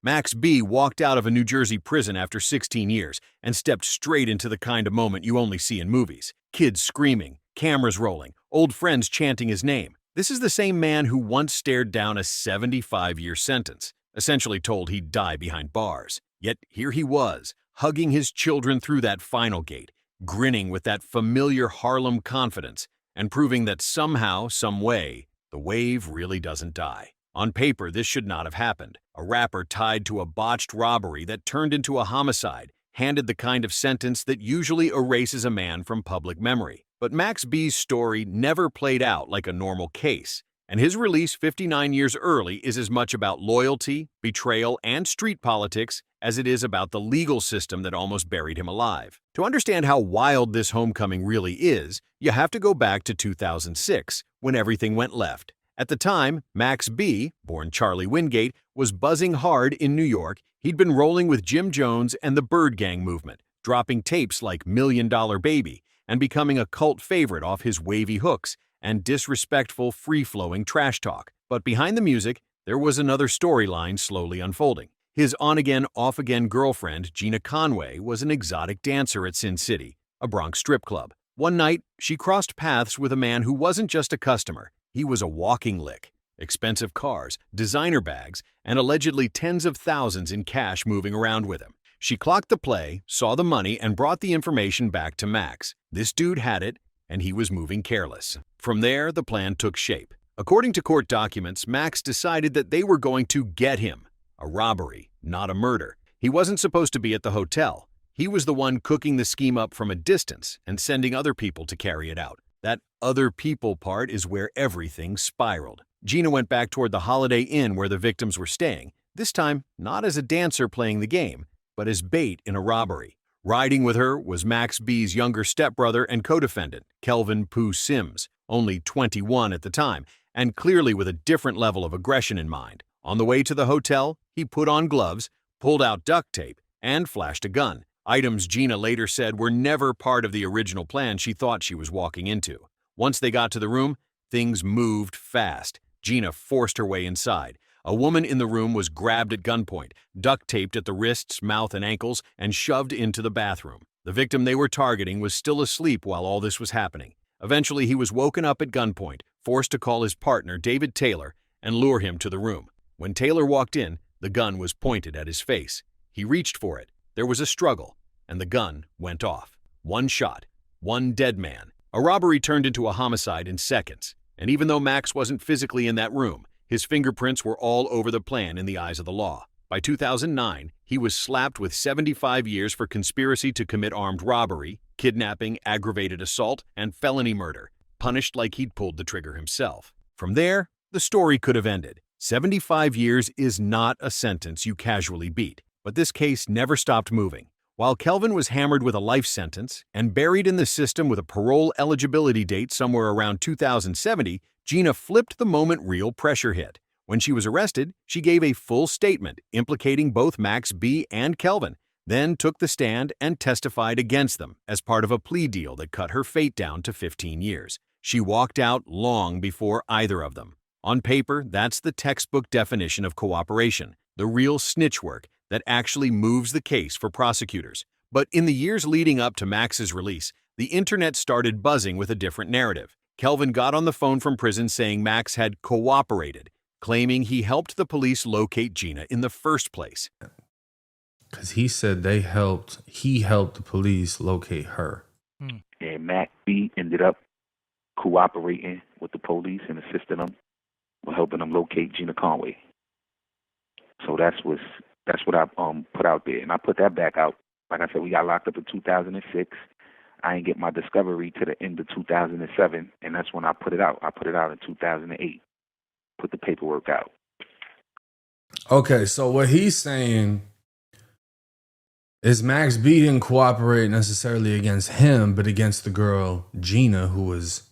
Max B walked out of a New Jersey prison after 16 years and stepped straight into the kind of moment you only see in movies. Kids screaming, cameras rolling, old friends chanting his name. This is the same man who once stared down a 75-year sentence, essentially told he'd die behind bars. Yet here he was, hugging his children through that final gate, grinning with that familiar Harlem confidence, and proving that somehow, some way, the wave really doesn't die. On paper, this should not have happened. A rapper tied to a botched robbery that turned into a homicide, handed the kind of sentence that usually erases a man from public memory. But Max B's story never played out like a normal case, and his release 59 years early is as much about loyalty, betrayal, and street politics as it is about the legal system that almost buried him alive. To understand how wild this homecoming really is, you have to go back to 2006, when everything went left. At the time, Max B, born Charlie Wingate, was buzzing hard in New York. He'd been rolling with Jim Jones and the Bird Gang movement, dropping tapes like $1 Million Baby, and becoming a cult favorite off his wavy hooks and disrespectful, free-flowing trash talk. But behind the music, there was another storyline slowly unfolding. His on-again, off-again girlfriend, Gina Conway, was an exotic dancer at Sin City, a Bronx strip club. One night, she crossed paths with a man who wasn't just a customer. He was a walking lick. Expensive cars, designer bags, and allegedly tens of thousands in cash moving around with him. She clocked the play, saw the money, and brought the information back to Max. This dude had it, and he was moving careless. From there, the plan took shape. According to court documents, Max decided that they were going to get him. A robbery, not a murder. He wasn't supposed to be at the hotel. He was the one cooking the scheme up from a distance and sending other people to carry it out. That other people part is where everything spiraled. Gina went back toward the Holiday Inn where the victims were staying, this time not as a dancer playing the game, but as bait in a robbery. Riding with her was Max B's younger stepbrother and co-defendant, Kelvin Pooh Sims, only 21 at the time, and clearly with a different level of aggression in mind. On the way to the hotel, he put on gloves, pulled out duct tape, and flashed a gun. Items Gina later said were never part of the original plan she thought she was walking into. Once they got to the room, things moved fast. Gina forced her way inside. A woman in the room was grabbed at gunpoint, duct taped at the wrists, mouth, and ankles, and shoved into the bathroom. The victim they were targeting was still asleep while all this was happening. Eventually, he was woken up at gunpoint, forced to call his partner, David Taylor, and lure him to the room. When Taylor walked in, the gun was pointed at his face. He reached for it. There was a struggle, and the gun went off. One shot, one dead man. A robbery turned into a homicide in seconds, and even though Max wasn't physically in that room, his fingerprints were all over the plan in the eyes of the law. By 2009, he was slapped with 75 years for conspiracy to commit armed robbery, kidnapping, aggravated assault, and felony murder, punished like he'd pulled the trigger himself. From there, the story could have ended. 75 years is not a sentence you casually beat, but this case never stopped moving. While Kelvin was hammered with a life sentence and buried in the system with a parole eligibility date somewhere around 2070, Gina flipped the moment real pressure hit. When she was arrested, she gave a full statement implicating both Max B and Kelvin, then took the stand and testified against them as part of a plea deal that cut her fate down to 15 years. She walked out long before either of them. On paper, that's the textbook definition of cooperation, the real snitch work that actually moves the case for prosecutors. But in the years leading up to Max's release, the internet started buzzing with a different narrative. Kelvin got on the phone from prison saying Max had cooperated, claiming he helped the police locate Gina in the first place. Because he said he helped the police locate her. And Max B ended up cooperating with the police and assisting them with helping them locate Gina Conway. So that's what I put out there, and I put that back out. Like I said, we got locked up in 2006. I didn't get my discovery to the end of 2007, and that's when I put it out. I put it out in 2008. Put the paperwork out. Okay, so what he's saying is Max B didn't cooperate necessarily against him, but against the girl Gina, who was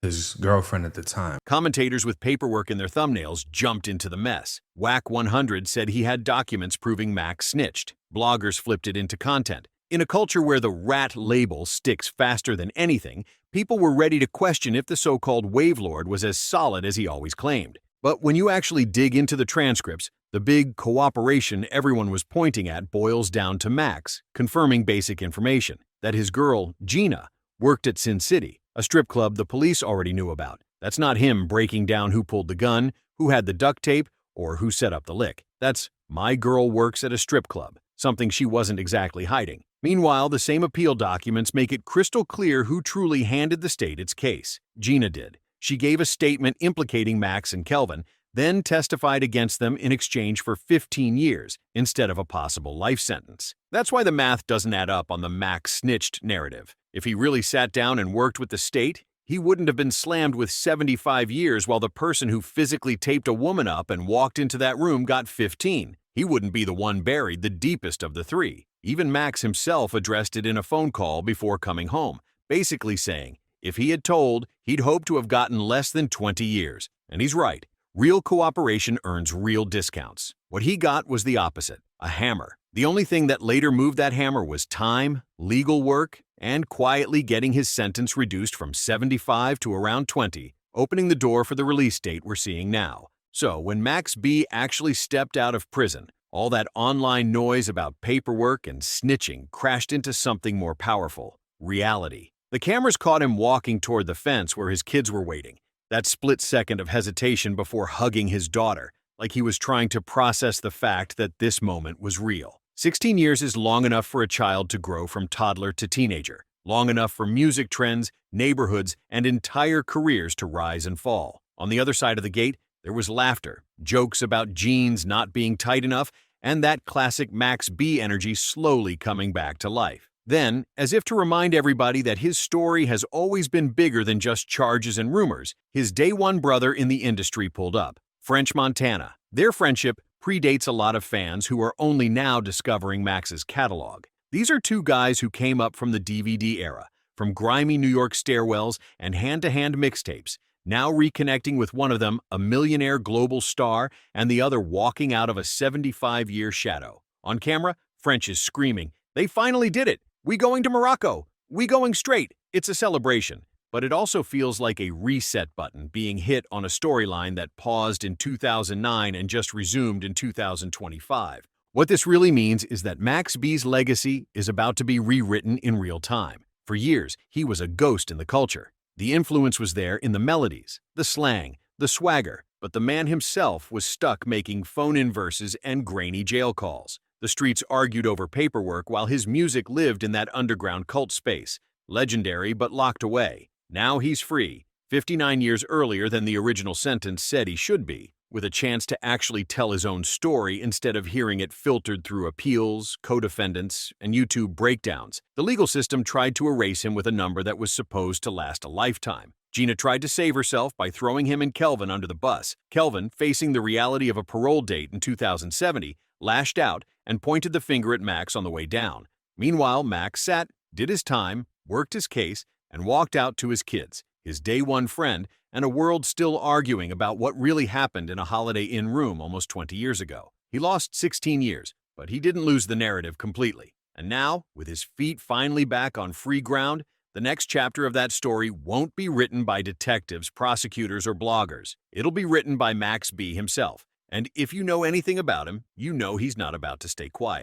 his girlfriend at the time. Commentators with paperwork in their thumbnails jumped into the mess. Whack 100 said he had documents proving Max snitched. Bloggers flipped it into content. In a culture where the rat label sticks faster than anything, people were ready to question if the so-called Wavelord was as solid as he always claimed. But when you actually dig into the transcripts, the big cooperation everyone was pointing at boils down to Max, confirming basic information that his girl, Gina, worked at Sin City, a strip club the police already knew about. That's not him breaking down who pulled the gun, who had the duct tape, or who set up the lick. That's "my girl works at a strip club," something she wasn't exactly hiding. Meanwhile, the same appeal documents make it crystal clear who truly handed the state its case. Gina did. She gave a statement implicating Max and Kelvin, then testified against them in exchange for 15 years instead of a possible life sentence. That's why the math doesn't add up on the Max snitched narrative. If he really sat down and worked with the state, he wouldn't have been slammed with 75 years while the person who physically taped a woman up and walked into that room got 15. He wouldn't be the one buried, the deepest of the three. Even Max himself addressed it in a phone call before coming home, basically saying, if he had told, he'd hoped to have gotten less than 20 years. And he's right. Real cooperation earns real discounts. What he got was the opposite, a hammer. The only thing that later moved that hammer was time, legal work, and quietly getting his sentence reduced from 75 to around 20, opening the door for the release date we're seeing now. So when Max B actually stepped out of prison, all that online noise about paperwork and snitching crashed into something more powerful, reality. The cameras caught him walking toward the fence where his kids were waiting. That split second of hesitation before hugging his daughter, like he was trying to process the fact that this moment was real. 16 years is long enough for a child to grow from toddler to teenager, long enough for music trends, neighborhoods, and entire careers to rise and fall. On the other side of the gate, there was laughter, jokes about jeans not being tight enough, and that classic Max B energy slowly coming back to life. Then, as if to remind everybody that his story has always been bigger than just charges and rumors, his day one brother in the industry pulled up, French Montana. Their friendship predates a lot of fans who are only now discovering Max's catalog. These are two guys who came up from the DVD era, from grimy New York stairwells and hand-to-hand mixtapes, now reconnecting with one of them, a millionaire global star, and the other walking out of a 75-year shadow. On camera, French is screaming, "They finally did it! We going to Morocco! We going straight!" It's a celebration, but it also feels like a reset button being hit on a storyline that paused in 2009 and just resumed in 2025. What this really means is that Max B's legacy is about to be rewritten in real time. For years, he was a ghost in the culture. The influence was there in the melodies, the slang, the swagger, but the man himself was stuck making phone-in verses and grainy jail calls. The streets argued over paperwork while his music lived in that underground cult space, legendary but locked away. Now he's free, 59 years earlier than the original sentence said he should be, with a chance to actually tell his own story instead of hearing it filtered through appeals, co-defendants, and YouTube breakdowns. The legal system tried to erase him with a number that was supposed to last a lifetime. Gina tried to save herself by throwing him and Kelvin under the bus. Kelvin, facing the reality of a parole date in 2070, lashed out and pointed the finger at Max on the way down. Meanwhile, Max sat, did his time, worked his case, and walked out to his kids, his day one friend, and a world still arguing about what really happened in a Holiday Inn room almost 20 years ago. He lost 16 years, but he didn't lose the narrative completely. And now, with his feet finally back on free ground, the next chapter of that story won't be written by detectives, prosecutors, or bloggers. It'll be written by Max B himself. And if you know anything about him, you know he's not about to stay quiet.